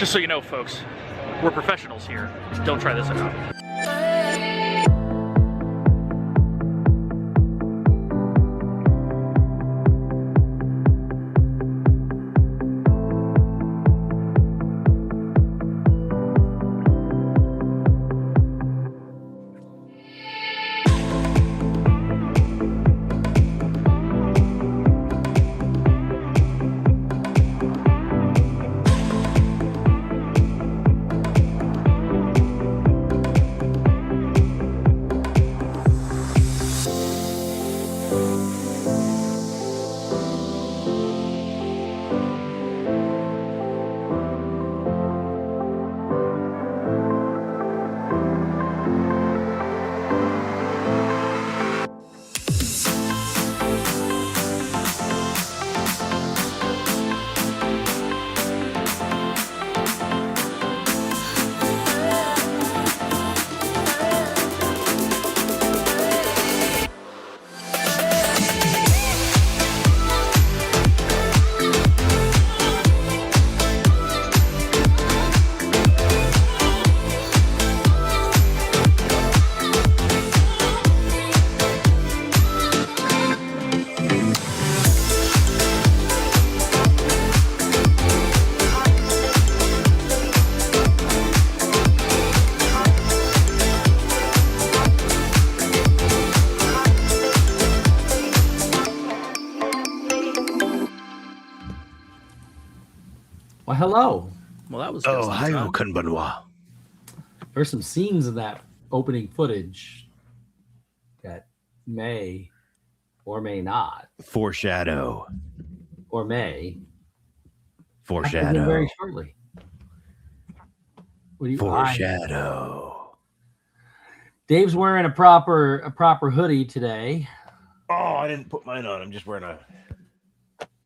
Just so you know, folks, we're professionals here. Don't try this at home. Well, hello. Well, that was Oh, hi, Konbanwa. There's some scenes in that opening footage that may or may not, Foreshadow. or may happen Foreshadow. very shortly. What do you? Foreshadow. Dave's wearing a proper hoodie today. Oh, I didn't put mine on. I'm just wearing a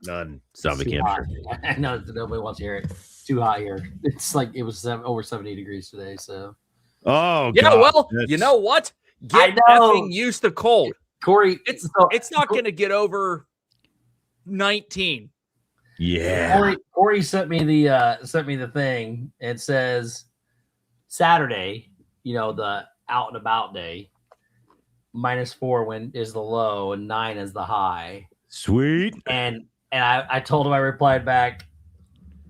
non-zombie Too camp hot. shirt. I know that nobody wants to hear it. It's too hot here. It's like it was over 70 degrees today. So Oh, yeah, God. well, you know what? Get effing used to cold. Corey, It's not going to get over 19. Yeah. Corey sent me the thing. It says Saturday, the out and about day, -4 when is the low and 9 is the high. Sweet. And I told him, I replied back,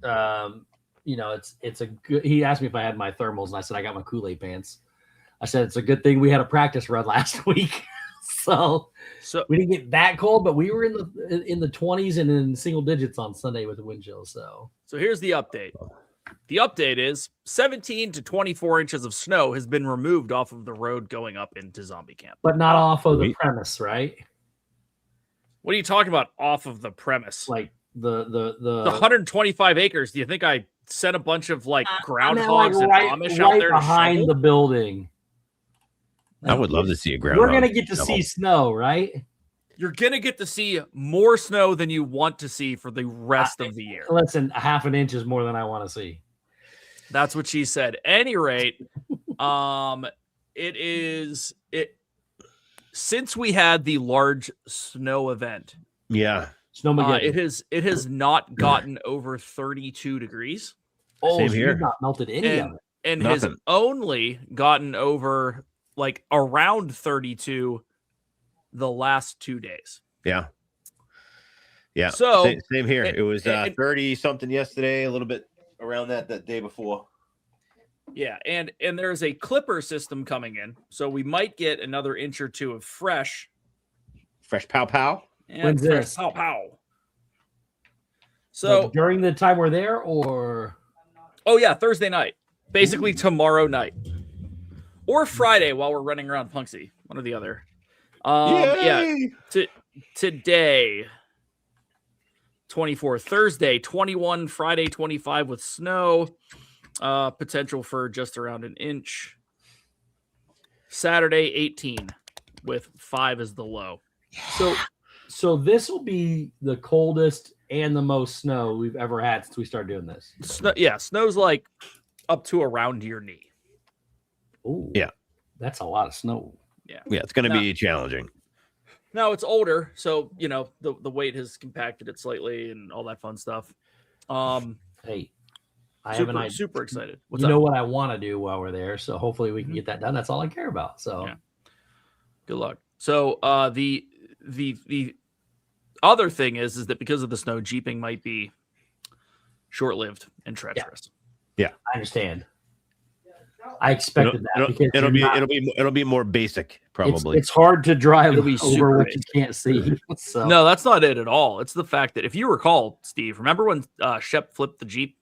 it's a good. He asked me if I had my thermals, and I said I got my Kool-Aid pants. I said it's a good thing we had a practice run last week, so we didn't get that cold, but we were in the 20s and in single digits on Sunday with the wind chill. So here's the update. The update is 17 to 24 inches of snow has been removed off of the road going up into zombie camp, but not off of the premise, right? What are you talking about? Off of the premise, like the 125 acres. Do you think I sent a bunch of groundhogs and Amish right out there behind to shovel? the building? I would love to see a groundhog. We're gonna get to see snow, right? You're gonna get to see more snow than you want to see for the rest of the year. Listen, a half an inch is more than I want to see. That's what she said. Any rate, since we had the large snow event. Yeah. It has not gotten over 32 degrees. Oh, Same so here. you've not melted any of it. And Nothing. has only gotten over around 32 the last 2 days. Yeah. Yeah. So same here. It was 30 something yesterday, a little bit around that day before. Yeah, and there's a clipper system coming in, so we might get another inch or two of fresh pow pow. When's this? Pow pow. So during the time we're there, or Thursday night, basically tomorrow night, or Friday while we're running around Punxsy, one or the other. Today 24, Thursday 21, Friday 25 with snow. Potential for just around an inch. Saturday 18 with 5 as the low. So this will be the coldest and the most snow we've ever had since we started doing this. Snow's up to around your knee. Oh, yeah, that's a lot of snow. Yeah, it's going to be challenging. Now it's older, so the weight has compacted it slightly and all that fun stuff. Hey, I have an idea. Super excited. What's you know what I want to do while we're there, so hopefully we can get that done. That's all I care about. So, good luck. So, the other thing is that because of the snow, jeeping might be short-lived and treacherous. Yeah, I understand. I expected that because it'll be more basic. Probably it's hard to drive over what you can't see. So. No, that's not it at all. It's the fact that if you recall, Steve, remember when Shep flipped the Jeep?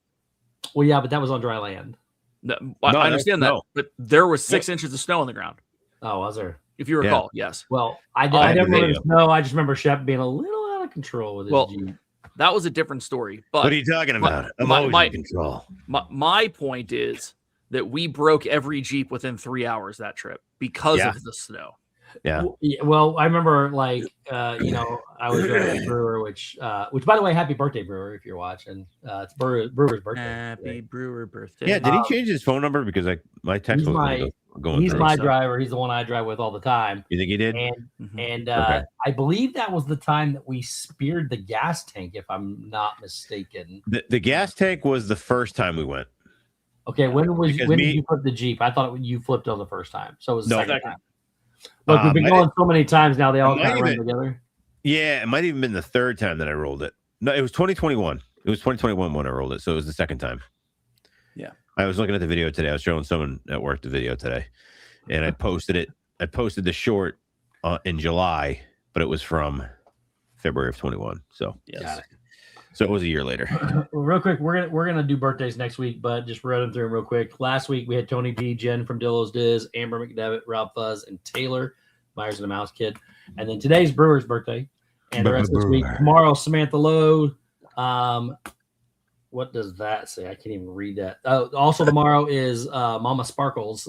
Well, yeah, but that was on dry land. No, I understand that, but there was 6 inches of snow on the ground. Oh, was there? If you recall, yes. Well, I never remember snow. I just remember Shep being a little out of control with his Jeep. That was a different story. But what are you talking about? I'm always in control. My point is that we broke every Jeep within 3 hours that trip because of the snow. Yeah. Well, I remember I was driving a Brewer, which by the way, happy birthday, Brewer, if you're watching. It's Brewer's birthday. Happy Brewer birthday. Yeah. Did he change his phone number? Because my text was going He's through, my driver. He's the one I drive with all the time. You think he did? And I believe that was the time that we speared the gas tank, if I'm not mistaken. The gas tank was the first time we went. Okay, when did you flip the Jeep? I thought you flipped on the first time, so it was the second time. Look, we've been going so many times now; they all kind of run together. Yeah, it might have even been the third time that I rolled it. No, it was 2021. It was 2021 when I rolled it, so it was the second time. Yeah, I was looking at the video today. I was showing someone at work the video today, and I posted it. I posted the short in July, but it was from February of 21. So yes. So it was a year later. Real quick, we're gonna do birthdays next week, but just run them through them real quick. Last week we had Tony D, Jen from Dillo's Diz, Amber McDevitt, Rob Fuzz, and Taylor Myers and the Mouse Kid. And then today's Brewer's birthday, and the rest of this week. Tomorrow, Samantha Lowe. What does that say? I can't even read that. Also tomorrow is Mama Sparkles,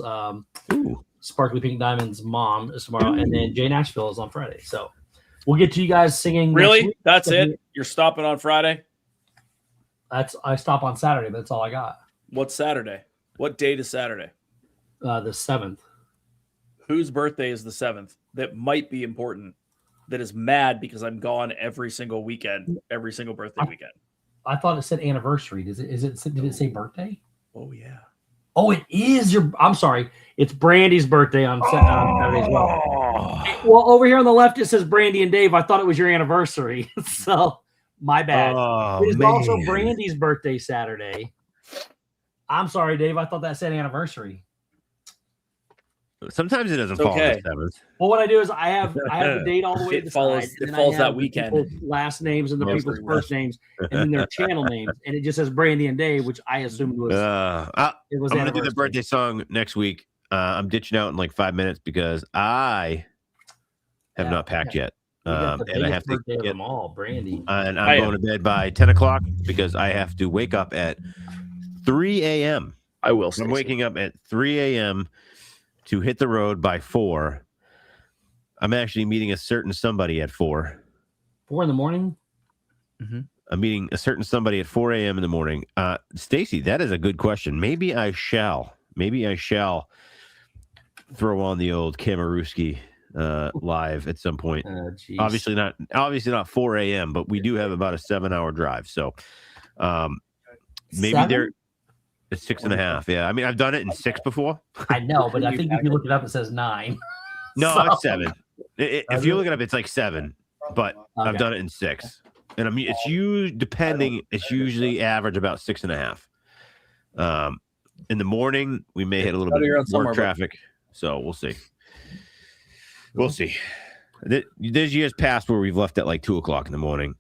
Sparkly Pink Diamond's mom is tomorrow, and then Jay Nashville is on Friday. So. We'll get to you guys singing. Really? That's it? You're stopping on Friday? I stop on Saturday, but that's all I got. What's Saturday? What date is Saturday? The 7th. Whose birthday is the 7th? That might be important. That is mad because I'm gone every single weekend, every single birthday weekend. I thought it said anniversary. Did it say birthday? Oh yeah. Oh, it is I'm sorry. It's Brandy's birthday on Saturday as well. Well, over here on the left, it says Brandy and Dave. I thought it was your anniversary. So, my bad. It is also Brandy's birthday Saturday. I'm sorry, Dave. I thought that said anniversary. Sometimes it doesn't fall on the 7th. Well, what I do is I have the date all the way to the side. It falls that weekend. Last names and the people's first names, and then their channel names, and it just says Brandy and Dave, which I assumed was. It was. I'm gonna do the birthday song next week. I'm ditching out in like 5 minutes because I have not packed yet, and I have to get them all, Brandy. And I'm going to bed by 10 o'clock because I have to wake up at 3 a.m. I will. I'm waking up at 3 a.m. to hit the road by 4. I'm actually meeting a certain somebody at 4. 4 in the morning? Mm-hmm. I'm meeting a certain somebody at 4 a.m. in the morning. Stacy, that is a good question. Maybe I shall throw on the old Kamarooski live at some point. Obviously not 4 a.m., but we do have about a 7-hour drive. So maybe 7? It's 6.5. Yeah. I mean, I've done it in 6 before. I know, but I think if you look it up, it says 9. No, it's 7. If you look it up, it's like 7, but I've done it in 6. And I mean, it's usually average about 6.5. In the morning, we may hit a little bit more traffic. So we'll see. We'll see. There's years past where we've left at like 2 o'clock in the morning.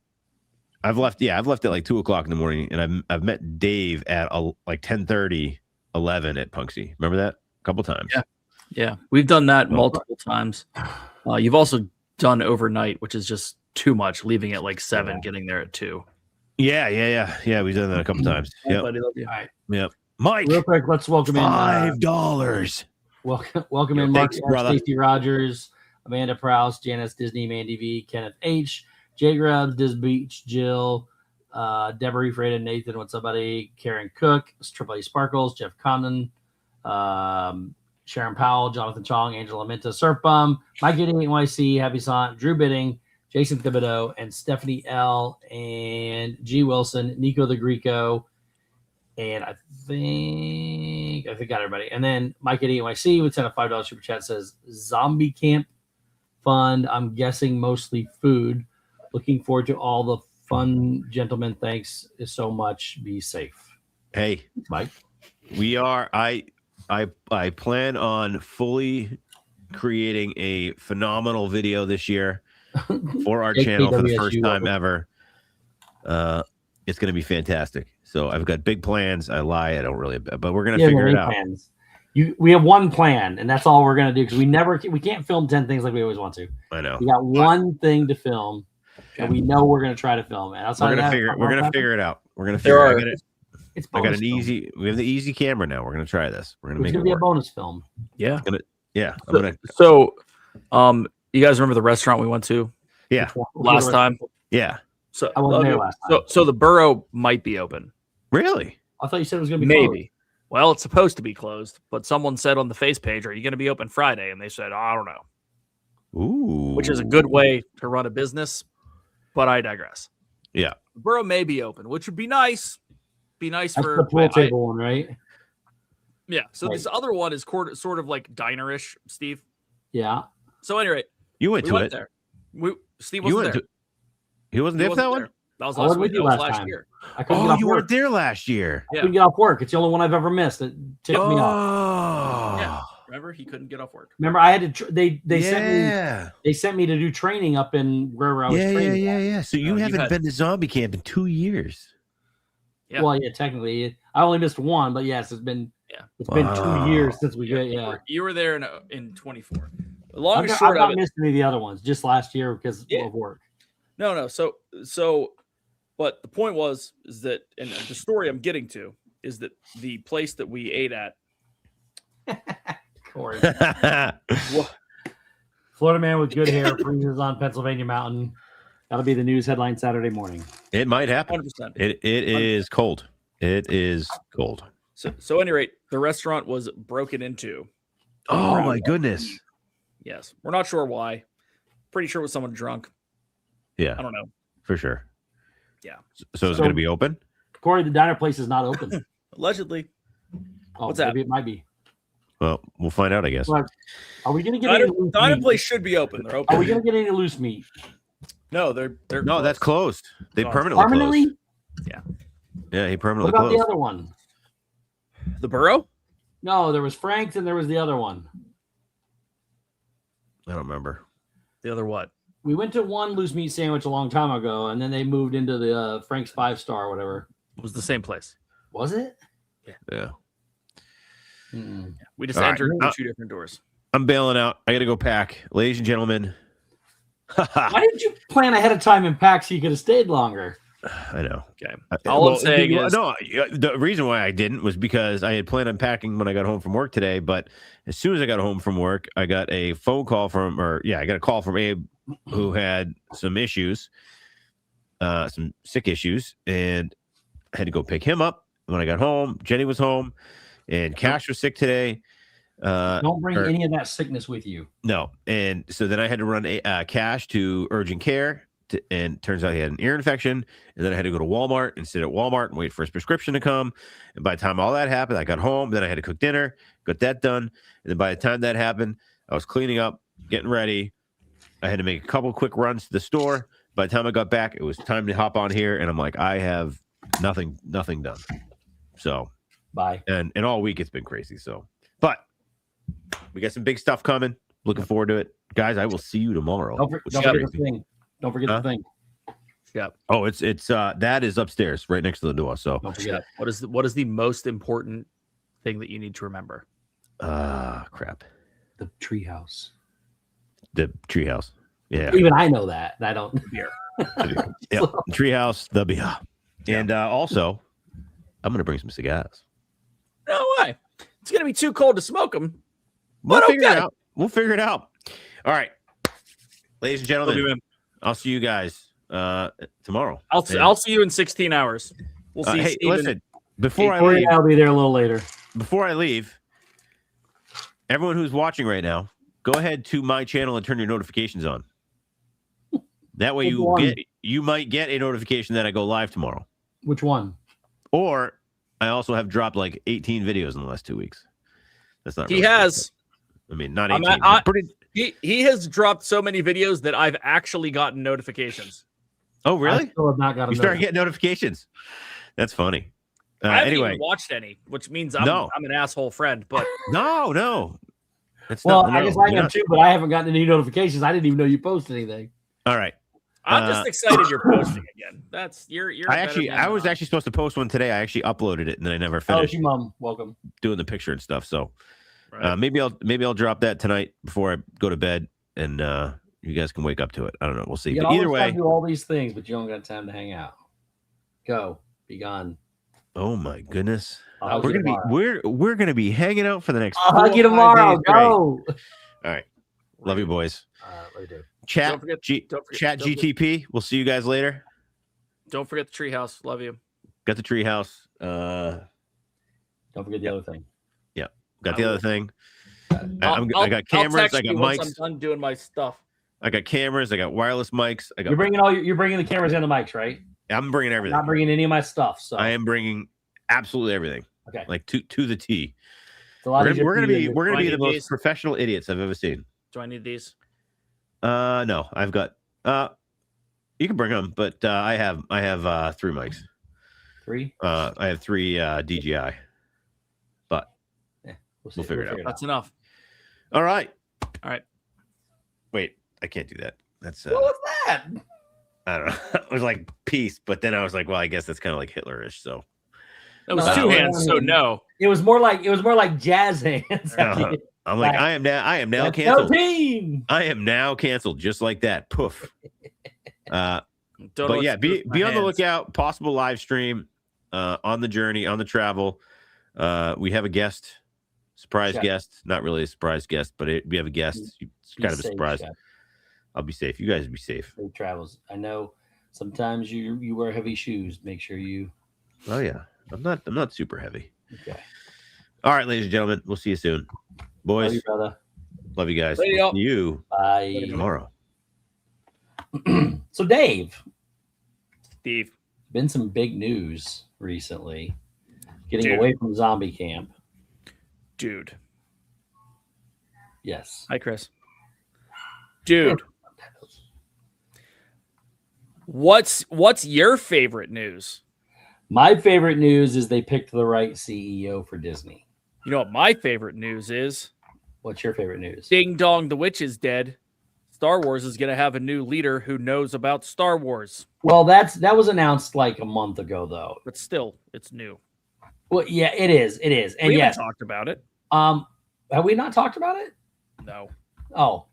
I've left at like 2 o'clock in the morning, and I've met Dave at like 10:30, 11 at Punxsy. Remember that? A couple times. Yeah. We've done that multiple times. You've also done overnight, which is just too much, leaving at like 7, getting there at 2. Yeah. We've done that a couple times. Yeah. Buddy, love you. All right. Yep. Mike. Real quick, let's welcome in $5. Welcome in Mark, Stacey Rogers, Amanda Prowse, Janice Disney, Mandy V, Kenneth H, Jay Grubbs, Diz Beach, Jill, Deborah Freda, Nathan, what's up, buddy? Karen Cook, Triple A Sparkles, Jeff Condon, Sharon Powell, Jonathan Chong, Angela Minta, Surf Bum, Mike Gidding, NYC, Happy Sant, Drew Bidding, Jason Thibodeau, and Stephanie L, and G. Wilson, Nico the Greco, And I think got everybody. And then Mike at EYC would send a $5 super chat, says zombie camp fund. I'm guessing mostly food. Looking forward to all the fun, gentlemen. Thanks so much. Be safe. Hey, Mike. We are. I plan on fully creating a phenomenal video this year for our channel for the first time ever. It's going to be fantastic. So I've got big plans. I lie. I don't really, but we're going to figure it out. Plans. We have one plan, and that's all we're going to do because we can't film 10 things like we always want to. I know. We got one thing to film, and we know we're going to try to film it. We're going to figure it out. We're going to figure it out. I got an easy. We have the easy camera now. We're going to try this. We're going to make it be a bonus film. Yeah. So, you guys remember the restaurant we went to? Yeah. Last time. Yeah. So I wasn't there last time. So the Burrow might be open. Really? I thought you said it was going to be maybe. Closed. Well, it's supposed to be closed, but someone said on the face page, "Are you going to be open Friday?" And they said, "I don't know." Ooh. Which is a good way to run a business, but I digress. Yeah. The Burrow may be open, which would be nice. Be nice That's for the pool table one, right? Yeah. So this other one is sort of like dinerish, Steve. Yeah. So anyway, you went to it. There. Steve wasn't there. He wasn't there for that one? That was last week. That was last year. You weren't there last year. I couldn't get off work. It's the only one I've ever missed. It ticked me off. Yeah. Remember, he couldn't get off work. Remember, I had to. They sent me to do training up in wherever I was training. Yeah. So you haven't been to zombie camp in 2 years. Yeah. Well, yeah, technically, I only missed one, but yes, it's been been 2 years since we did. Yeah, you were there in 24. I've not missed any of the other ones, just last year because of work. No. So, but the point is that, and the story I'm getting to is that the place that we ate at. Corey. Florida man with good hair freezes on Pennsylvania mountain. That'll be the news headline Saturday morning. It might happen. 100%. It is cold. It is cold. So at any rate, the restaurant was broken into. Oh my goodness. Yes. We're not sure why. Pretty sure it was someone drunk. Yeah. I don't know. For sure. Yeah. So it's going to be open? Corey, the diner place is not open. Allegedly. What's that? Maybe it might be. Well, we'll find out, I guess. Are we going to get any loose diner meat? place should be open. They're open. Are we going to get any loose meat? No, they're no, closed. that's closed. They permanently closed. Yeah. Yeah, he permanently closed. What about closed. the other one? The Burrow? No, there was Frank's and there was the other one. I don't remember. The other what? We went to one loose meat sandwich a long time ago, and then they moved into the Frank's 5-star or whatever. It was the same place. Was it? Yeah. Mm-mm. We just entered through 2 different doors. I'm bailing out. I got to go pack. Ladies and gentlemen. Why didn't you plan ahead of time and pack so you could have stayed longer? I know. Okay. All I'm saying is... No, the reason why I didn't was because I had planned on packing when I got home from work today, but as soon as I got home from work, I got a phone call I got a call from Abe who had some issues, some sick issues, and I had to go pick him up. When I got home, Jenny was home, and Cash was sick today. Don't bring any of that sickness with you. No. And so then I had to run Cash to urgent care. And turns out he had an ear infection. And then I had to go to Walmart and sit at Walmart and wait for his prescription to come. And by the time all that happened, I got home. Then I had to cook dinner, got that done. And then by the time that happened, I was cleaning up, getting ready. I had to make a couple quick runs to the store. By the time I got back, it was time to hop on here. And I'm like, I have nothing done. So bye. And all week it's been crazy. So, but we got some big stuff coming. Looking forward to it. Guys, I will see you tomorrow. Don't forget the thing. Don't forget the thing. Yeah. Oh, it's that is upstairs right next to the door. So don't forget. What is the most important thing that you need to remember? Crap. The treehouse. The treehouse. Yeah. Even I know that. I don't. Beer. Yeah. Treehouse, the beer. And also, I'm gonna bring some cigars. No way. It's gonna be too cold to smoke them. We'll figure it out. We'll figure it out. All right, ladies and gentlemen. I'll see you guys tomorrow. I'll see you in 16 hours. We'll see. Hey, Steven. listen. Before I leave, I'll be there a little later. Before I leave, everyone who's watching right now, go ahead to my channel and turn your notifications on. That way you might get a notification that I go live tomorrow. Which one? Or I also have dropped like 18 videos in the last 2 weeks. That's not. He has. I mean, not 18. He has dropped so many videos that I've actually gotten notifications. Oh, really? I still have not gotten. You started getting notifications. That's funny. I haven't even watched any, which means I'm an asshole friend. But no. I guess I am too, but I haven't gotten any notifications. I didn't even know you posted anything. All right. I'm just excited you're posting again. That's you're. I was actually supposed to post one today. I actually uploaded it and then I never finished. Oh, Mom, welcome. Doing the picture and stuff. So maybe I'll drop that tonight before I go to bed, and you guys can wake up to it. I don't know. We'll see. You but either way, do all these things, but you don't got time to hang out. Go, be gone. Oh my goodness. We're gonna be hanging out for the next. I'll hug you tomorrow. Go. All right. Love you, boys. Love you, dude. Chat GTP. We'll see you guys later. Don't forget the treehouse. Love you. Got the treehouse. Don't forget the other thing. Yeah, got the other thing. I got cameras. I got mics. I'm done doing my stuff. I got cameras. I got wireless mics. You're bringing the cameras and the mics, right? I'm bringing everything. I'm not bringing any of my stuff. So I am bringing absolutely everything. Okay, like to the T. We're gonna be the most professional idiots I've ever seen. Do I need these? No, I've got. You can bring them, but I have 3 mics. 3. I have 3 DJI, but we'll figure it out. That's enough. All right. Wait, I can't do that. That's what was that? I don't know. It was like peace, but then I was like, well, I guess that's kind of like Hitlerish. So that was 2 hands. So no, it was more like jazz hands. I'm like, I am now canceled. No team. I am now canceled, just like that. Poof. But yeah, be on the lookout. Possible live stream on the journey, on the travel. We have a guest, surprise guest. Not really a surprise guest, but we have a guest. It's kind of a surprise. Chef. I'll be safe. You guys be safe. Safe travels. I know sometimes you wear heavy shoes. Make sure you. Oh yeah, I'm not super heavy. Okay. All right, ladies and gentlemen, we'll see you soon, boys. Love you, brother. Love you guys. See you tomorrow. So Dave, Steve, been some big news recently. Getting away from zombie camp, dude. Yes. Hi, Chris. Dude, what's your favorite news? My favorite news is they picked the right CEO for Disney. You know what my favorite news is? What's your favorite news? Ding dong, the witch is dead. Star Wars is going to have a new leader who knows about Star Wars. Well, that was announced like a month ago, though. But still, it's new. Well, yeah, it is. It is. And we yes, haven't talked about it. Have we not talked about it? No. Oh.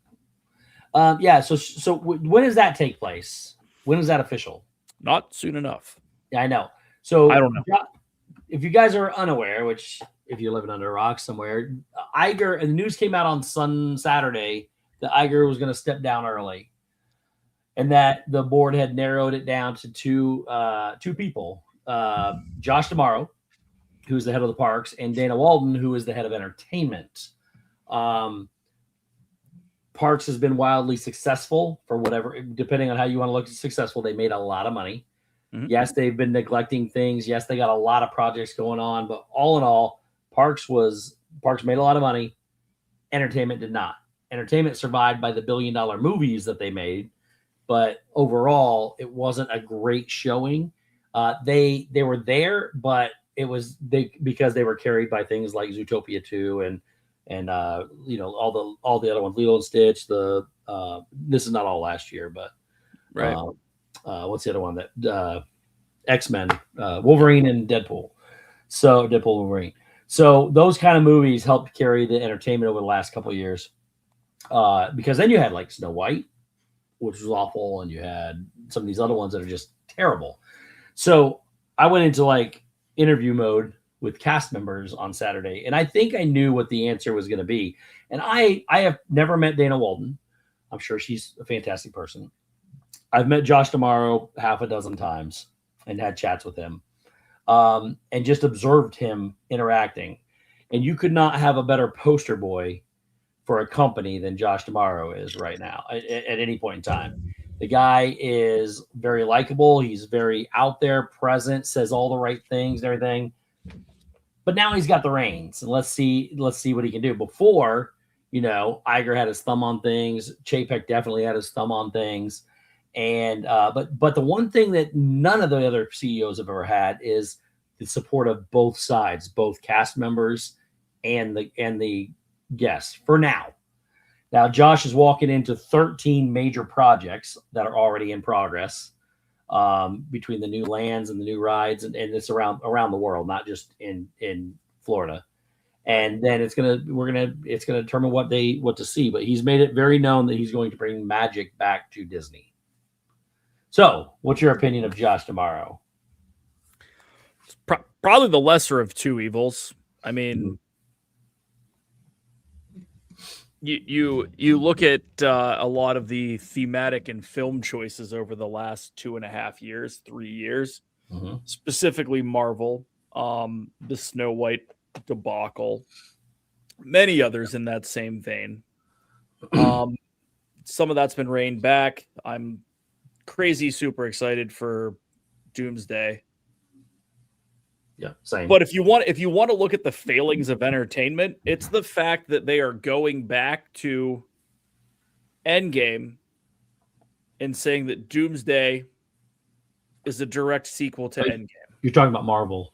Yeah. So when does that take place? When is that official? Not soon enough. Yeah, I know. So I don't know. If you guys are unaware, which if you're living under a rock somewhere, Iger, and the news came out on Saturday that Iger was going to step down early, and that the board had narrowed it down to two people: Josh D'Amaro, who's the head of the parks, and Dana Walden, who is the head of entertainment. Parks has been wildly successful for whatever, depending on how you want to look at successful. They made a lot of money. Mm-hmm. Yes, they've been neglecting things. Yes, they got a lot of projects going on, but all in all, Parks made a lot of money. Entertainment did not. Entertainment survived by the $1 billion movies that they made, but overall, it wasn't a great showing. They were there, but it was because they were carried by things like Zootopia 2 and all the other ones, Lilo and Stitch. This is not all last year, but right. What's the other one that X-Men, Wolverine and Deadpool. So Deadpool, Wolverine. So those kind of movies helped carry the entertainment over the last couple of years. Because then you had like Snow White, which was awful, and you had some of these other ones that are just terrible. So I went into like interview mode with cast members on Saturday, and I think I knew what the answer was going to be. And I have never met Dana Walden. I'm sure she's a fantastic person. I've met Josh D'Amaro half a dozen times and had chats with him, and just observed him interacting. And you could not have a better poster boy for a company than Josh D'Amaro is right now at any point in time. The guy is very likable. He's very out there, present, says all the right things and everything. But now he's got the reins, and let's see what he can do. Before, Iger had his thumb on things. Chapek definitely had his thumb on things. And but the one thing that none of the other CEOs have ever had is the support of both sides, both cast members and the guests. For now, Josh is walking into 13 major projects that are already in progress, between the new lands and the new rides, and it's around the world, not just in Florida. And then it's gonna determine what to see. But he's made it very known that he's going to bring magic back to Disney. So, what's your opinion of Josh tomorrow? Probably the lesser of two evils. I mean, you look at a lot of the thematic and film choices over the last 2.5 years, 3 years, specifically Marvel, the Snow White debacle, many others in that same vein. Some of that's been reined back. I'm crazy super excited for Doomsday. Yeah, same. But if you want to look at the failings of entertainment, it's the fact that they are going back to Endgame and saying that Doomsday is a direct sequel to Endgame. You're talking about Marvel.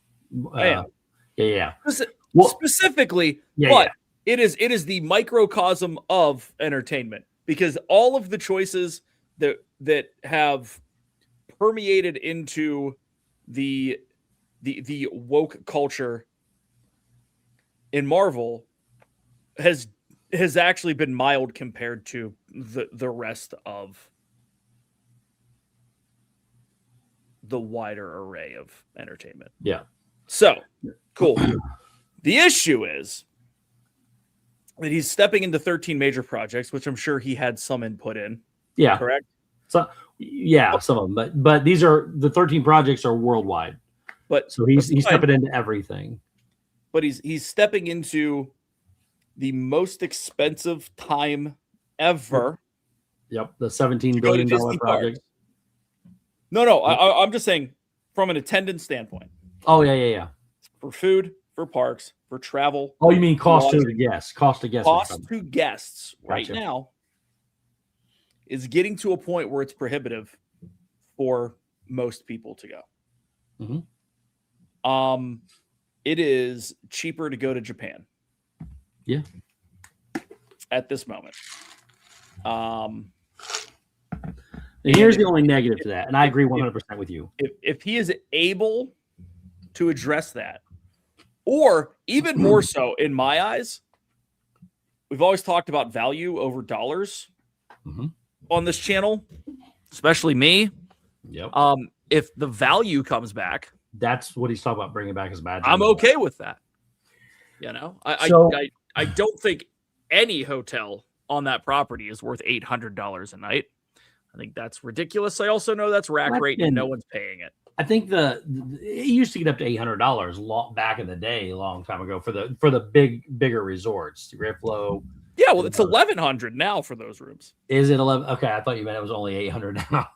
Yeah. Specifically, it is the microcosm of entertainment, because all of the choices that have permeated into the woke culture in Marvel has actually been mild compared to the rest of the wider array of entertainment. Yeah. So, cool. The issue is that he's stepping into 13 major projects, which I'm sure he had some input in. Yeah. Correct? So, some of them, but these are the 13 projects are worldwide. But so he's stepping into everything. But he's stepping into the most expensive time ever. Yep, the $17 billion project. No, I'm just saying from an attendance standpoint. Oh yeah. For food, for parks, for travel. Oh, you mean cost to the guests? Cost to guests. Cost to guests right now is getting to a point where it's prohibitive for most people to go. It is cheaper to go to Japan. Yeah. At this moment. Here's the only negative to that, and I agree 100% with you. If he is able to address that, or even more so in my eyes, we've always talked about value over dollars on this channel, especially me. Yep. If the value comes back, that's what he's talking about, bringing back his magic. I'm okay with that. I don't think any hotel on that property is worth $800 a night. I think that's ridiculous. I also know that's rack rate and no one's paying it. I think it used to get up to $800 back in the day, a long time ago, for the bigger resorts, Rifflo. Yeah, well, it's $1,100 now for those rooms. Is it 11? Okay, I thought you meant it was only $800 now.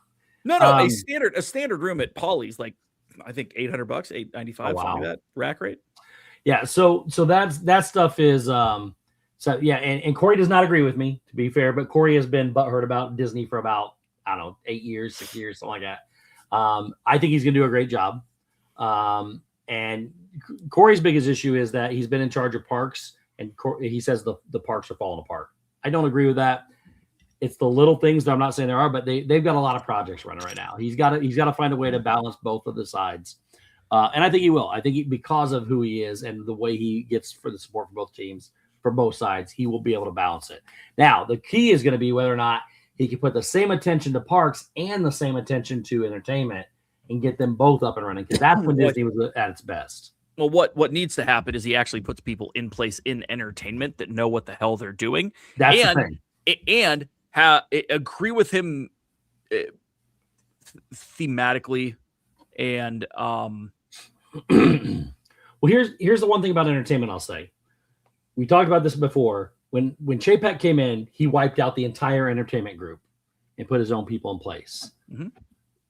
No, a standard room at Polly's like, I think $800, $895, something like that, rack rate. Yeah, so that stuff is so yeah, and Corey does not agree with me, to be fair, but Corey has been butthurt about Disney for about 8 years, 6 years, something like that. I think he's gonna do a great job. And Corey's biggest issue is that he's been in charge of parks, and he says the parks are falling apart. I don't agree with that. It's the little things that I'm not saying there are, but they've got a lot of projects running right now. He's got to find a way to balance both of the sides. And I think he will. I think because of who he is and the way he gets for the support for both teams, for both sides, he will be able to balance it. Now, the key is going to be whether or not he can put the same attention to parks and the same attention to entertainment and get them both up and running, because that's when Disney was at its best. Well, what needs to happen is he actually puts people in place in entertainment that know what the hell they're doing. That's the thing. And agree with him thematically. And well, here's the one thing about entertainment I'll say. We talked about this before. When Chapek came in, he wiped out the entire entertainment group and put his own people in place.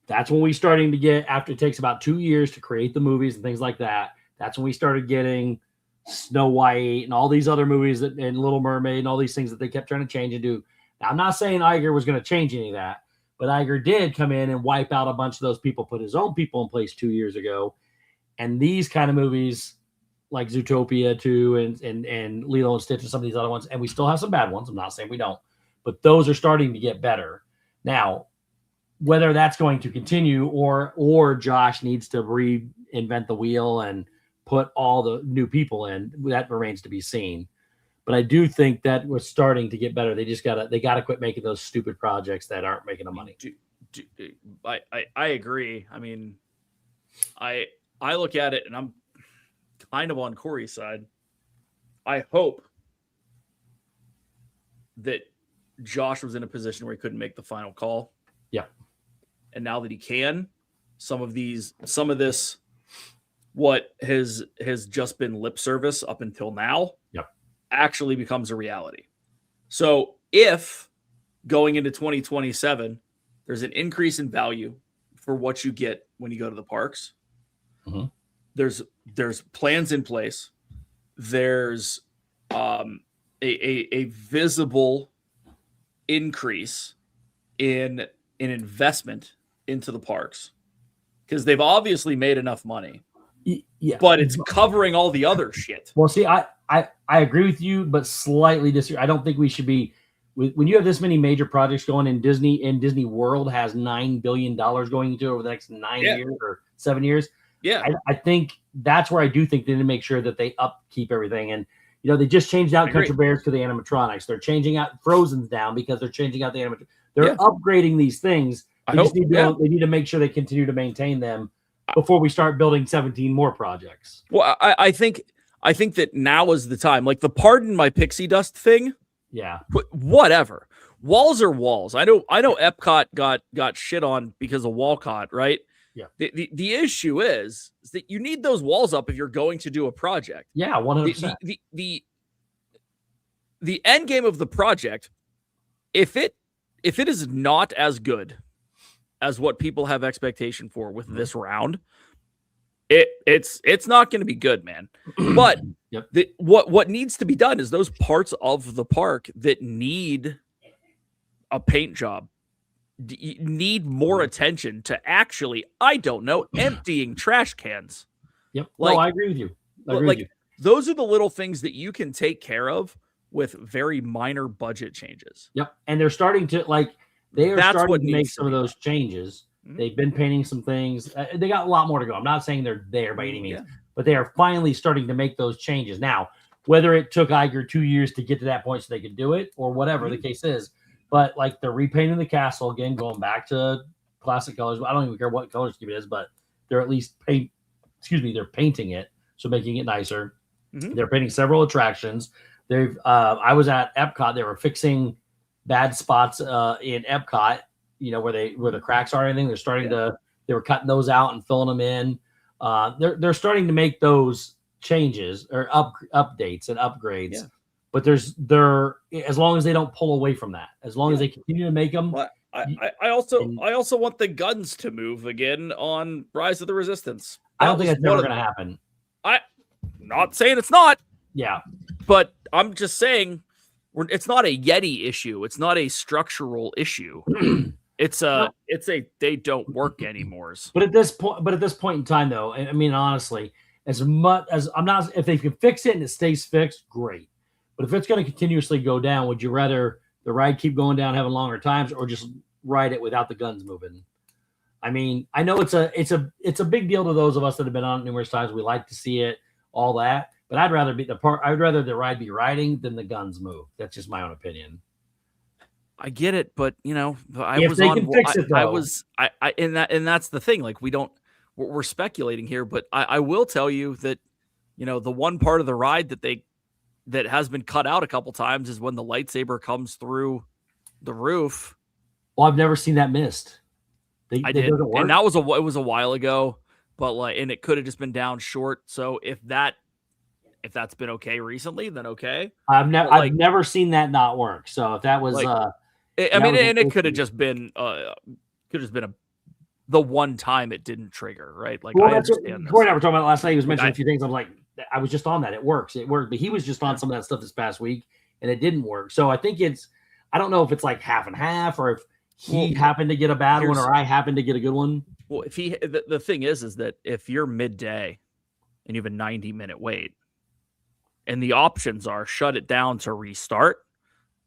That's when we starting to get, after it takes about 2 years to create the movies and things like that. That's when we started getting Snow White and all these other movies and Little Mermaid and all these things that they kept trying to change and do. Now, I'm not saying Iger was going to change any of that, but Iger did come in and wipe out a bunch of those people, put his own people in place 2 years ago. And these kind of movies like Zootopia 2 and Lilo and Stitch and some of these other ones, and we still have some bad ones. I'm not saying we don't, but those are starting to get better. Now, whether that's going to continue or Josh needs to reinvent the wheel and put all the new people in, that remains to be seen. But I do think that we're starting to get better. They just gotta quit making those stupid projects that aren't making them money. I agree. I mean, I look at it and I'm kind of on Corey's side. I hope that Josh was in a position where he couldn't make the final call. Yeah. And now that he can, some of this, what has just been lip service up until now, actually becomes a reality. So if going into 2027, there's an increase in value for what you get when you go to the parks, there's plans in place. There's a visible increase in an investment into the parks because they've obviously made enough money. Yeah, but it's covering all the other shit. Well, see, I agree with you, but slightly disagree. I don't think we should be when you have this many major projects going in Disney. And Disney World has $9 billion going into it over the next 9 years or 7 years. Yeah, I think that's where I do think they need to make sure that they upkeep everything. And they just changed out Country Bears to the animatronics. They're changing out Frozen's down because they're changing out the animatronics. They're upgrading these things. They need to make sure they continue to maintain them before we start building 17 more projects. Well, I think that now is the time. Like the pardon my pixie dust thing. Yeah. Whatever. Walls are walls. I know Epcot got shit on because of Walcott, right? Yeah. The issue is that you need those walls up if you're going to do a project. Yeah, 100%. The end game of the project, if it is not as good as what people have expectation for with this round, it's not going to be good, man. But what needs to be done is those parts of the park that need a paint job, need more attention to actually, I don't know, emptying trash cans. Yep. No, I agree with you. Those are the little things that you can take care of with very minor budget changes. Yep. And they're starting to starting to make some of those changes. Mm-hmm. They've been painting some things. They got a lot more to go. I'm not saying they're there by any means, but they are finally starting to make those changes. Now, whether it took Iger 2 years to get to that point so they could do it or whatever the case is, but like they're repainting the castle again, going back to classic colors. I don't even care what color scheme it is, but they're at least they're painting it. So making it nicer. Mm-hmm. They're painting several attractions. I was at Epcot. They were fixing bad spots in Epcot, where the cracks are and everything. They're starting they were cutting those out and filling them in. They're starting to make those changes or updates and upgrades. Yeah. But they're as long as they don't pull away from that, as long as they continue to make them. Well, I also want the guns to move again on Rise of the Resistance. I don't think that's never going to happen. I'm not saying it's not. Yeah. But I'm just saying it's not a Yeti issue. It's not a structural issue. It's a they don't work anymore. But at this point in time, though, I mean, honestly, as much as if they can fix it and it stays fixed, great. But if it's going to continuously go down, would you rather the ride keep going down, having longer times, or just ride it without the guns moving? I mean, I know it's a big deal to those of us that have been on it numerous times. We like to see it, all that. But I'd rather the ride be riding than the guns move. That's just my own opinion. I get it, but and that's the thing. Like we're speculating here, but I will tell you that the one part of the ride that has been cut out a couple times is when the lightsaber comes through the roof. Well, I've never seen that missed. I did, and that was it was a while ago, but and it could have just been down short. So if that's been okay recently, then okay. I've never seen that not work. So if that was, it could have just been a the one time it didn't trigger, right? Like, well, I understand. Corey and I were talking about last night. He was mentioning a few things. I'm like, I was just on that. It works. It worked. But he was just on some of that stuff this past week, and it didn't work. So I think I don't know if it's like half and half, or if he happened to get a bad one, or I happened to get a good one. Well, if the thing is that if you're midday and you have a 90-minute wait, and the options are shut it down to restart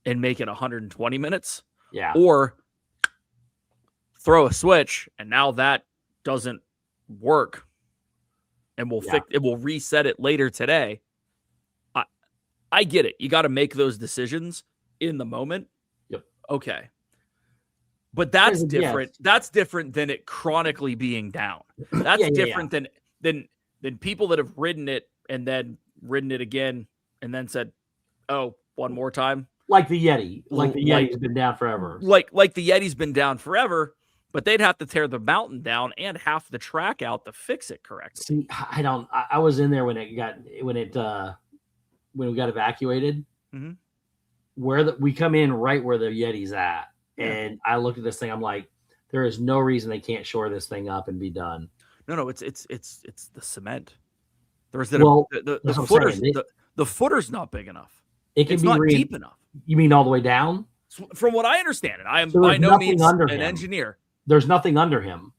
and make it 120 minutes, or throw a switch and now that doesn't work, and it will reset it later today. I get it. You got to make those decisions in the moment. Yep. Okay. But that's different. Yes. That's different than it chronically being down. That's different than people that have ridden it and then ridden it again and then said, "Oh, one more time." Like the Yeti. Like the Yeti's been down forever. Like the Yeti's been down forever, but they'd have to tear the mountain down and half the track out to fix it correctly. See, I was in there when we got evacuated. Mm-hmm. We come in right where the Yeti's at. And I looked at this thing. I'm like, there is no reason they can't shore this thing up and be done. No, it's the cement. The footer's not big enough. It's not deep enough. You mean all the way down? From what I understand, I am by no means an engineer. There's nothing under him.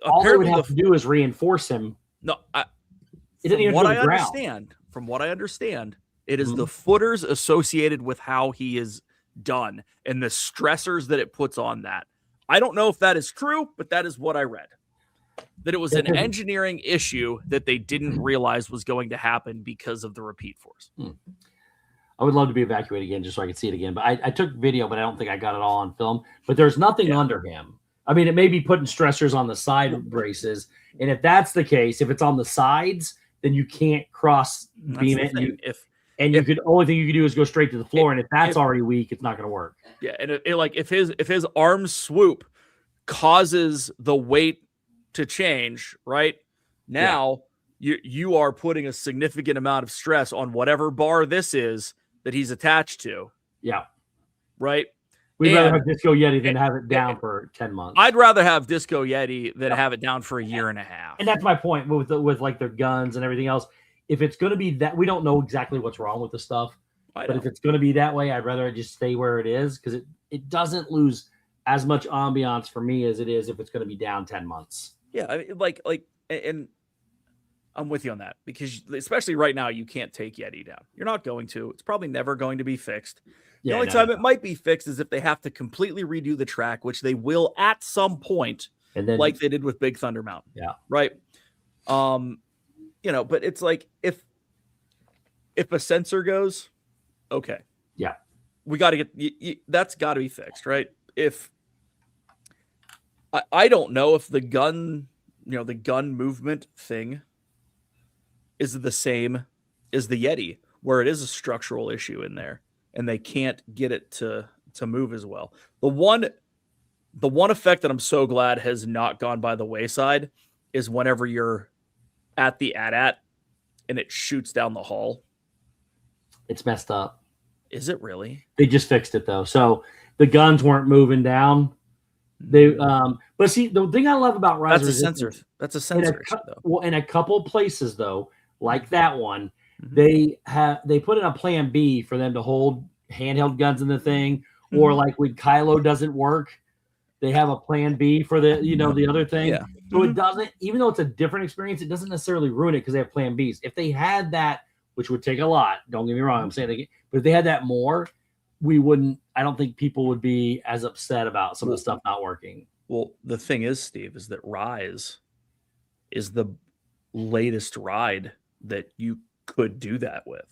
All they would have to do is reinforce him. No, from what I understand, it is the footers associated with how he is done and the stressors that it puts on that. I don't know if that is true, but that is what I read. That it was an engineering issue that they didn't realize was going to happen because of the repeat force. I would love to be evacuated again just so I could see it again. But I took video, but I don't think I got it all on film. But there's nothing under him. I mean, it may be putting stressors on the side braces. And if that's the case, if it's on the sides, then you can't cross beam it. The only thing you can do is go straight to the floor. And if that's already weak, it's not going to work. Yeah. And if his arm swoop causes the weight to change, right now, you are putting a significant amount of stress on whatever bar this is that he's attached to. Yeah. Right. We'd rather have Disco Yeti than have it down for 10 months. I'd rather have Disco Yeti than have it down for a year and a half. And that's my point with like their guns and everything else. If it's going to be that, we don't know exactly what's wrong with the stuff. But if it's going to be that way, I'd rather just stay where it is because it doesn't lose as much ambiance for me as it is if it's going to be down 10 months. Yeah, I mean, and I'm with you on that because especially right now, you can't take Yeti down. You're not going to. It's probably never going to be fixed. The only time it might be fixed is if they have to completely redo the track, which they will at some point, and then, like they did with Big Thunder Mountain. Yeah. Right. But it's like if a sensor goes, okay. Yeah. We got to get that's got to be fixed, right? If I don't know if the gun movement thing is the same as the Yeti, where it is a structural issue in there and they can't get it to move as well. The one effect that I'm so glad has not gone by the wayside is whenever you're at the AT-AT and it shoots down the hall. It's messed up. Is it really? They just fixed it though. So the guns weren't moving down. But see, the thing I love about Rise Resistance, that's a sensor issue, though. Well, in a couple places though, like that one, they put in a plan B for them to hold handheld guns in the thing, or like when Kylo doesn't work, they have a plan B for the other thing. Yeah. So it doesn't, even though it's a different experience, it doesn't necessarily ruin it because they have plan Bs. If they had that, which would take a lot, don't get me wrong, I'm saying but if they had that more, I don't think people would be as upset about some of the stuff not working. Well, the thing is, Steve, is that Rise is the latest ride that you could do that with.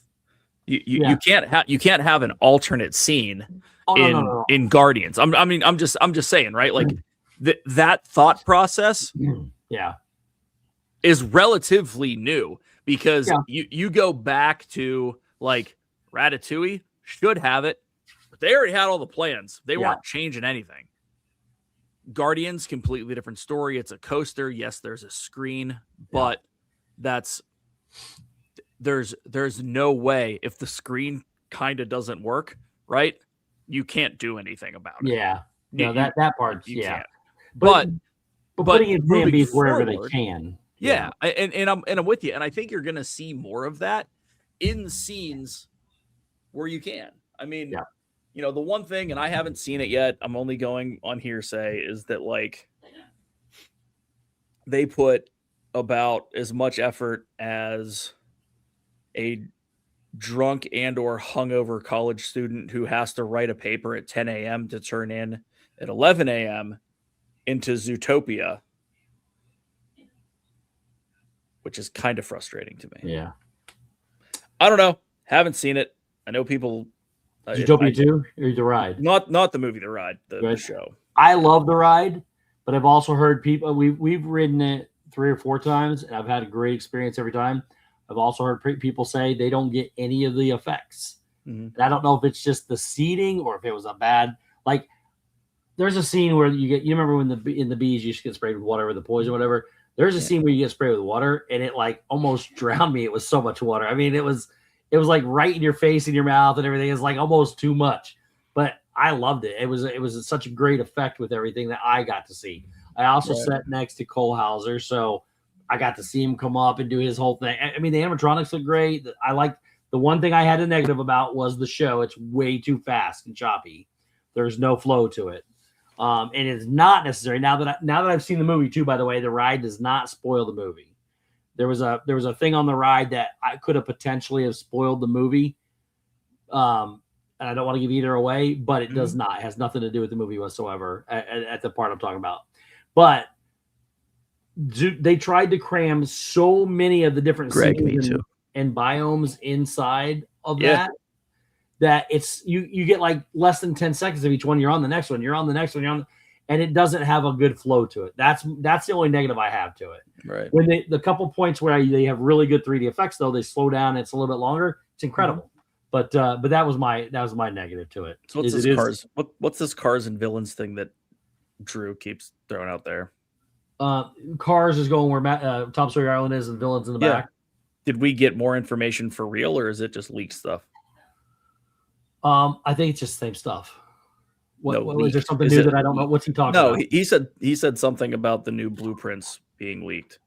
You can't have an alternate scene in Guardians. I'm just saying, right? Like that thought process is relatively new because you go back to like Ratatouille should have it, but they already had all the plans. They weren't changing anything. Guardians, completely different story. It's a coaster. Yes, there's a screen, but there's no way if the screen kind of doesn't work, right? You can't do anything about it. Yeah. No, that part, you can't. But but putting in plan B wherever they forward, can. Yeah, and I'm with you, and I think you're going to see more of that in scenes where you can. I mean, you know, the one thing, and I haven't seen it yet, I'm only going on hearsay, is that like they put about as much effort as a drunk and or hungover college student who has to write a paper at 10 a.m. to turn in at 11 a.m. into Zootopia, which is kind of frustrating to me. Yeah. I don't know. Haven't seen it. I know people. Zootopia 2 or The Ride? Not the movie, The Ride, the show. I love The Ride, but I've also heard people, we've ridden it 3 or 4 times, and I've had a great experience every time. I've also heard people say they don't get any of the effects. And I don't know if it's just the seating or if it was a bad, like there's a scene where you remember when in the bees you get sprayed with water with the poison or whatever. There's a scene where you get sprayed with water and it like almost drowned me. It was so much water. I mean, it was like right in your face and your mouth and everything. It's like almost too much, but I loved it. It was such a great effect with everything that I got to see. I also sat next to Cole Hauser, so I got to see him come up and do his whole thing. I mean, the animatronics look great. I liked the one thing I had a negative about was the show. It's way too fast and choppy. There's no flow to it. And it's not necessary. Now that I've seen the movie too, by the way, the ride does not spoil the movie. There was a thing on the ride that I could have potentially have spoiled the movie. And I don't want to give either away, but it does not. It has nothing to do with the movie whatsoever at the part I'm talking about. But they tried to cram so many of the different scenes and biomes inside of that it's you get like less than 10 seconds of each one. You're on the next one. You're on the next one. And it doesn't have a good flow to it. That's the only negative I have to it. Right. When the couple points where they have really good 3D effects, though, they slow down. And it's a little bit longer. It's incredible. But that was my negative to it. So what's this Cars and Villains thing that Drew keeps throwing out there? Cars is going where Tom Sawyer Island is and Villains in the back. Did we get more information for real, or is it just leaked stuff? I think it's just the same stuff. Is there something new that I don't know? What's he talking about? No, he said something about the new blueprints being leaked.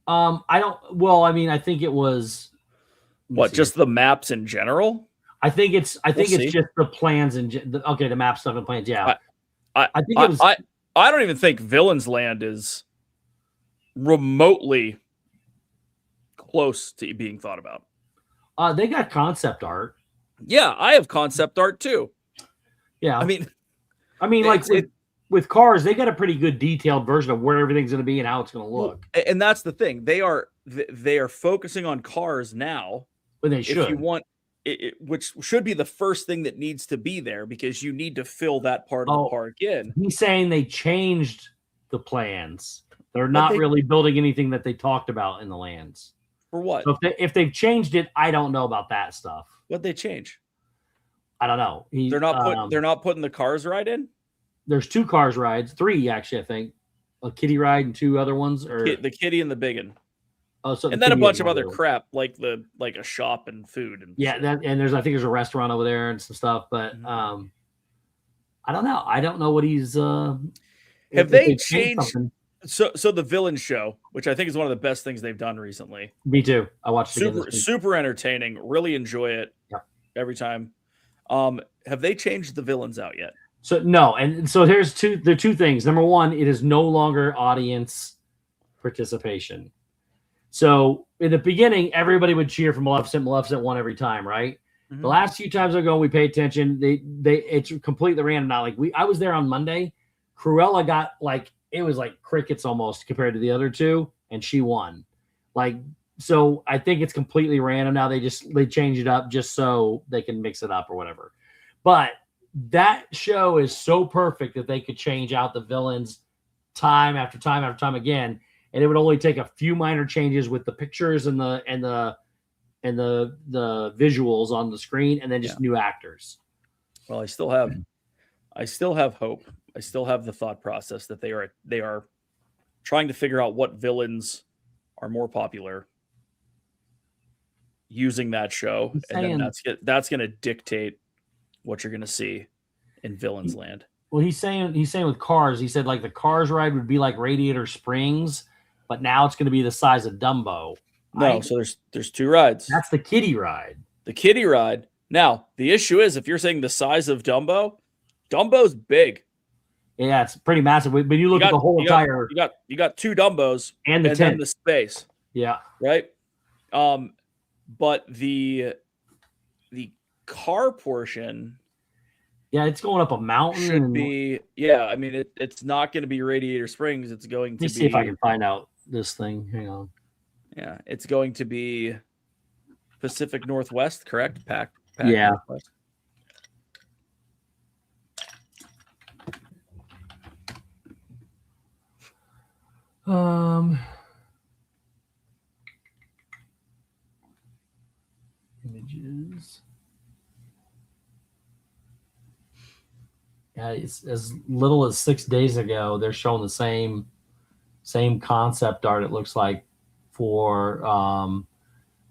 I think it was just the maps in general? I think it's just the plans and the map stuff and plans. Yeah. I think it was. I don't even think Villains Land is remotely close to being thought about. They got concept art. Yeah, I have concept art too. Yeah. I mean, like with Cars, they got a pretty good detailed version of where everything's going to be and how it's going to look. And that's the thing. They are focusing on Cars now. When they should. If you want which should be the first thing that needs to be there because you need to fill that part of the park in. He's saying they changed the plans. They're not really building anything that they talked about in the lands. For what? So if they've changed it, I don't know about that stuff. What'd they change? I don't know. They're not putting the Cars ride in? There's 2 Cars rides, 3 actually, I think. A kiddie ride and 2 other ones, or the kiddie and the biggin. Oh, so and then a bunch of other crap like a shop and food and I think there's a restaurant over there and some stuff, but I don't know. I don't know what he's have they changed so the Villain show, which I think is one of the best things they've done recently. Me too. I watched it super entertaining, really enjoy it every time. Have they changed the villains out yet? So no, and so there are 2 things. Number one, it is no longer audience participation. So in the beginning, everybody would cheer for Maleficent. Maleficent won every time, right? The last few times I go, we pay attention. It's completely random now. Like I was there on Monday. Cruella got it was like crickets almost compared to the other 2, and she won. So I think it's completely random now. They change it up just so they can mix it up or whatever. But that show is so perfect that they could change out the villains time after time after time again. And it would only take a few minor changes with the pictures and the visuals on the screen, and then just new actors. Well, I still have hope. I still have the thought process that they are trying to figure out what villains are more popular using that show, and then that's going to dictate what you're going to see in Villains Land. Well, he's saying with cars. He said like the cars ride would be like Radiator Springs, but now it's going to be the size of Dumbo. No, so there's 2 rides. That's the kiddie ride. The kiddie ride. Now, the issue is if you're saying the size of Dumbo, Dumbo's big. Yeah, it's pretty massive. But you look at the whole entire. You got 2 Dumbos and then the space. Yeah. Right. But the car portion. Yeah, it's going up a mountain. Should be. Yeah, I mean it's not going to be Radiator Springs. It's going to be. Let me see if I can find out this thing. Hang on. Yeah, it's going to be Pacific Northwest, correct? Pac yeah. Northwest. Images. Yeah, it's as little as 6 days ago. They're showing the same concept art. It looks like for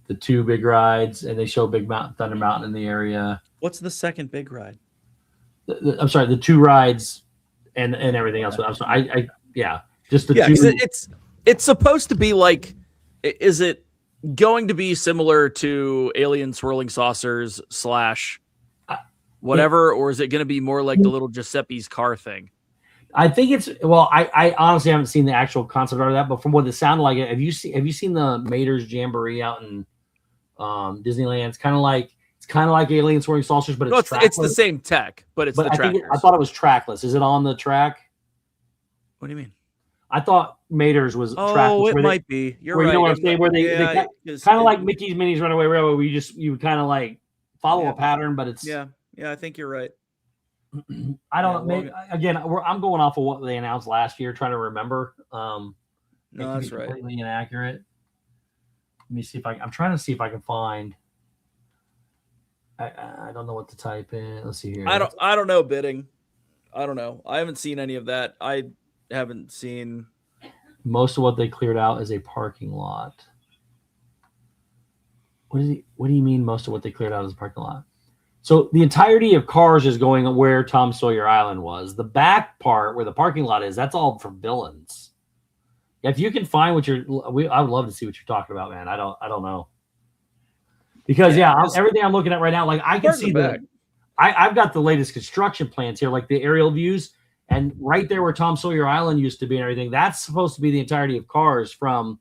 the 2 big rides, and they show Big Thunder Mountain in the area. What's the second big ride? I'm sorry, the 2 rides and everything else. I'm sorry, just the 2. It's supposed to be like, is it going to be similar to Alien Swirling Saucers / whatever, or is it going to be more like the little Giuseppe's car thing? I think it's I honestly haven't seen the actual concept art of that, but from what it sounded like, have you seen the Mater's Jamboree out in Disneyland? It's kind of like Alien Swirling Saucers, but it's the same tech, but it's the trackers. I thought it was trackless. Is it on the track? What do you mean? I thought Mater's was trackless. Oh, it might be. You're right. You know what I'm saying? Where they kind of like Mickey's Minnie's Runaway Railway, where you kind of like follow a pattern, but it's yeah. I think you're right. I don't know. Again, I'm going off of what they announced last year, trying to remember. No, that's right. Completely inaccurate. Let me see if I'm trying to see if I can find. I don't know what to type in. Let's see here. I don't know bidding. I don't know. I haven't seen any of that. I haven't seen. Most of what they cleared out is a parking lot. What do you mean most of what they cleared out is a parking lot? So the entirety of Cars is going where Tom Sawyer Island was. The back part where the parking lot is, that's all for Villains. If you can find I would love to see what you're talking about, man. I don't know. Because everything I'm looking at right now, like I can see I've got the latest construction plans here, like the aerial views, and right there where Tom Sawyer Island used to be and everything, that's supposed to be the entirety of Cars from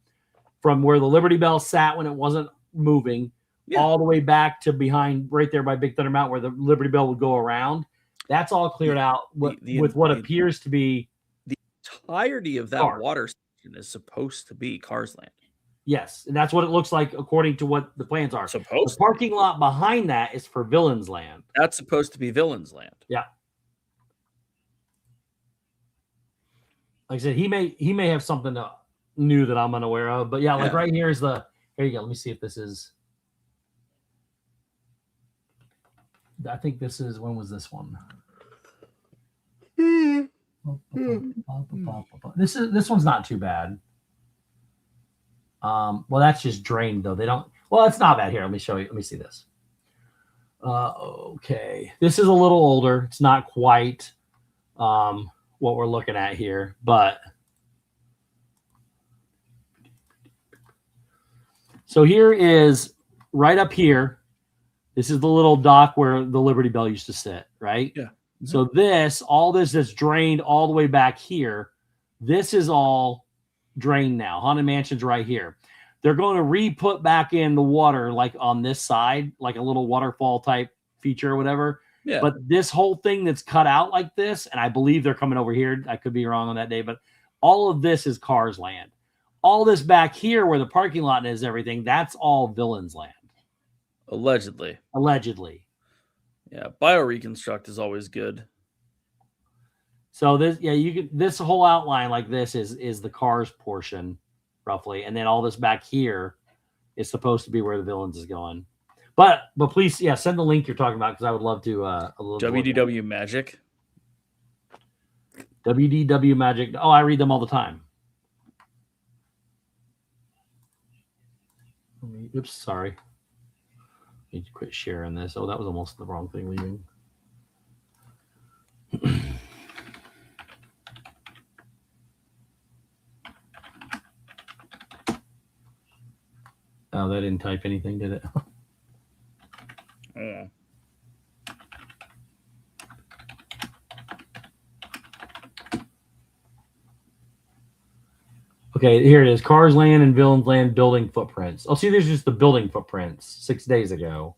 where the Liberty Bell sat when it wasn't moving. Yeah. All the way back to behind right there by Big Thunder Mountain where the Liberty Bell would go around. That's all cleared out with what appears to be the entirety of that water station is supposed to be Cars Land. Yes, and that's what it looks like according to what the plans are. The parking lot behind that is for Villains Land. That's supposed to be Villains Land. Yeah. Like I said, he may have something new that I'm unaware of, but right here is here you go. Let me see if this is. I think this is, when was this one? This one's not too bad. Well, that's just drained though. It's not bad. Here, let me show you. Let me see this. Okay. This is a little older. It's not quite what we're looking at here, but so here is right up here. This is the little dock where the Liberty Bell used to sit, right? Yeah. Mm-hmm. So all this is drained all the way back here. This is all drained now. Haunted Mansion's right here. They're going to re-put back in the water like on this side, like a little waterfall type feature or whatever. Yeah. But this whole thing that's cut out like this, and I believe they're coming over here. I could be wrong on that day, but all of this is Cars Land. All this back here where the parking lot is, everything, that's all Villains Land. Allegedly. Yeah, bioreconstruct is always good. So this whole outline like this is the Cars portion roughly, and then all this back here is supposed to be where the Villains is going. But please, send the link you're talking about because I would love to a little WDW Magic. WDW Magic. Oh, I read them all the time. Oops, sorry. Need to quit sharing this. Oh, that was almost the wrong thing leaving. Oh, they didn't type anything, did it? Yeah. Okay, here it is. Cars Land and Villains Land building footprints. Oh, see, there's just the building footprints 6 days ago.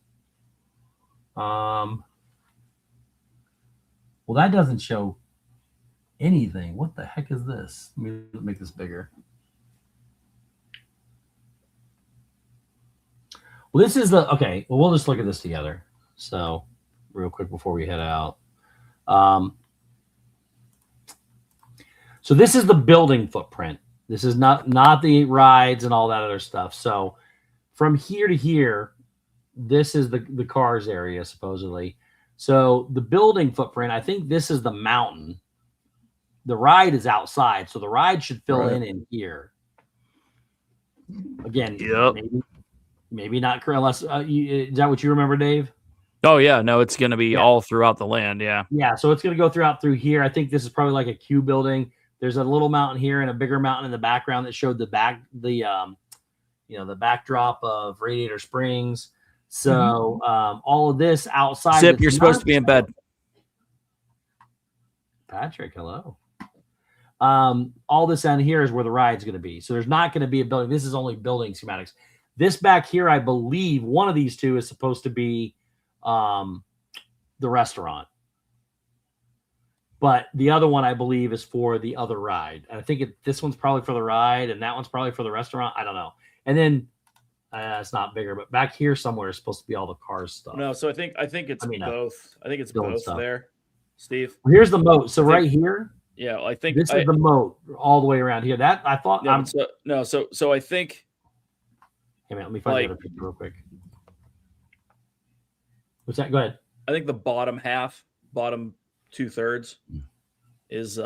Well, that doesn't show anything. What the heck is this? Let me make this bigger. Well, this is the okay. Well, we'll just look at this together. So, real quick before we head out. So this is the building footprint. This is not the rides and all that other stuff. So from here to here, this is the cars area, supposedly. So the building footprint, I think this is the mountain. The ride is outside. So the ride should fill in here. Again, maybe not unless is that what you remember, Dave? Oh yeah, no, it's going to be all throughout the land. Yeah. Yeah. So it's going to go through here. I think this is probably like a Q building. There's a little mountain here and a bigger mountain in the background that showed the backdrop of Radiator Springs. So all of this outside. Zip, you're supposed to be in bed. Patrick, hello. All this down here is where the ride's going to be. So there's not going to be a building. This is only building schematics. This back here, I believe one of these two is supposed to be the restaurant. But the other one, I believe, is for the other ride. And I think this one's probably for the ride, and that one's probably for the restaurant. I don't know. And then it's not bigger, but back here somewhere is supposed to be all the cars stuff. No, so I think it's both. I think it's both stuff there, Steve. Well, here's the moat. So right here. Yeah, I think this is the moat all the way around here. That I thought. So I think. Hey man, let me find the other picture real quick. What's that? Go ahead. I think the bottom 2/3 is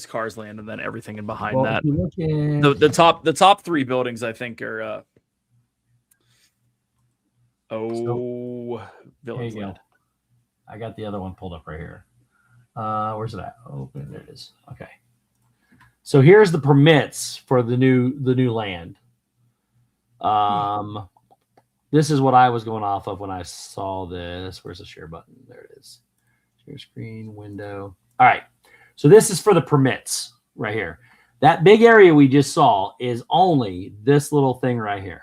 Cars Land, and then everything in behind that. The top 3 buildings I think are Villains Land. I got the other one pulled up right here. Where's it at? Oh, there it is. Okay. So here's the permits for the new land. This is what I was going off of when I saw this. Where's the share button? There it is. Share screen, window. All right. So this is for the permits right here. That big area we just saw is only this little thing right here.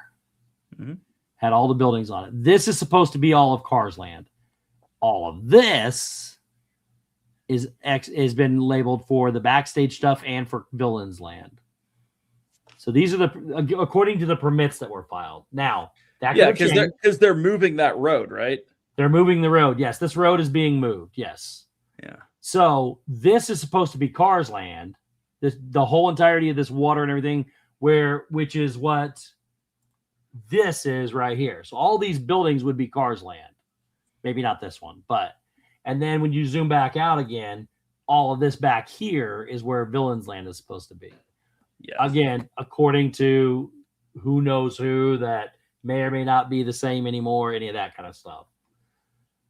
Mm-hmm. Had all the buildings on it. This is supposed to be all of Cars Land. All of this has been labeled for the backstage stuff and for Villains Land. So these are according to the permits that were filed. Now, because they're moving that road, right? They're moving the road. Yes, this road is being moved. Yes. Yeah. So this is supposed to be Cars Land. The whole entirety of this water and everything, which is what this is right here. So all these buildings would be Cars Land. Maybe not this one, and then when you zoom back out again, all of this back here is where Villains Land is supposed to be. Yes. Again, according to who knows who, that may or may not be the same anymore, any of that kind of stuff.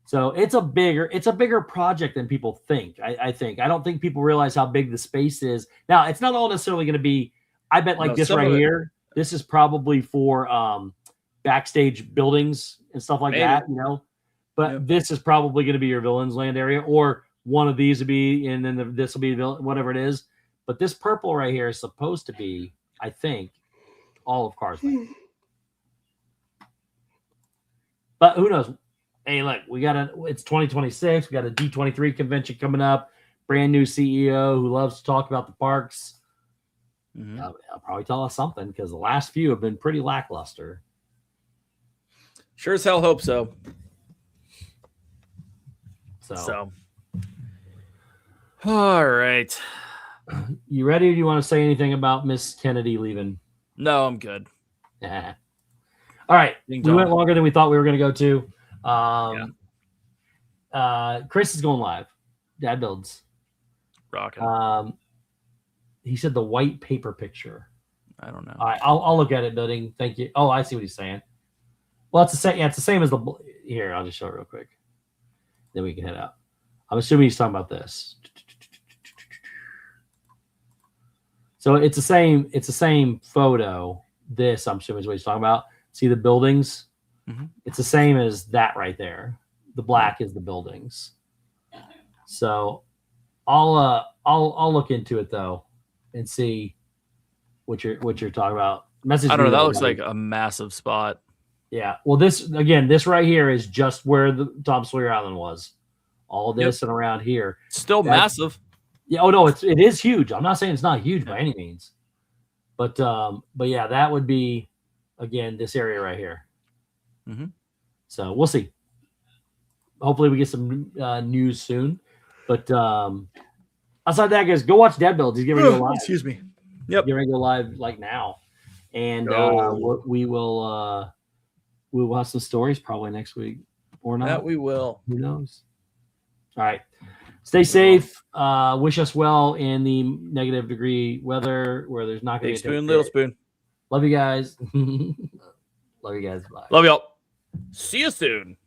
So it's a bigger project than people think. I think. I don't think people realize how big the space is. Now, it's not all necessarily going to be, I bet this right here, this is probably for backstage buildings and stuff like that, But this is probably going to be your Villains Land area, or one of these would be, and then this will be whatever it is. But this purple right here is supposed to be, I think, all of Cars Land. But who knows? Hey, look, it's 2026. We got a D23 convention coming up. Brand new CEO who loves to talk about the parks. Mm-hmm. I'll probably tell us something, because the last few have been pretty lackluster. Sure as hell hope so. So, all right. You ready? Or do you want to say anything about Miss Kennedy leaving? No, I'm good. Yeah. All right. We went longer than we thought we were going to go to. Chris is going live. Dad builds. Rocking. He said the white paper picture. I don't know. All right, I'll look at it, building. Thank you. Oh, I see what he's saying. Well, it's the same. Yeah, it's the same as the. Here, I'll just show it real quick. Then we can head out. I'm assuming he's talking about this. So it's the same photo. This, I'm assuming, is what he's talking about. See the buildings? Mm-hmm. It's the same as that right there. The black is the buildings. So I'll look into it though and see what you're talking about. I don't know. That looks like a massive spot. Yeah. Well, this right here is just where the Tom Sawyer Island was. All this and around here. Still massive. Yeah. Oh no, it is huge. I'm not saying it's not huge by any means. But yeah, that would be, again, this area right here. Mm-hmm. So we'll see. Hopefully we get some news soon. But outside that, guys, go watch Dead Builds. He's getting ready to go live. Excuse me. Yep. Getting ready to go live like now. And we will have some stories probably next week or not. That we will. Who knows? All right. Stay safe. Wish us well in the negative degree weather where there's not going to be big spoon, little spoon. Love you guys. Love you guys. Bye. Love y'all. See you soon.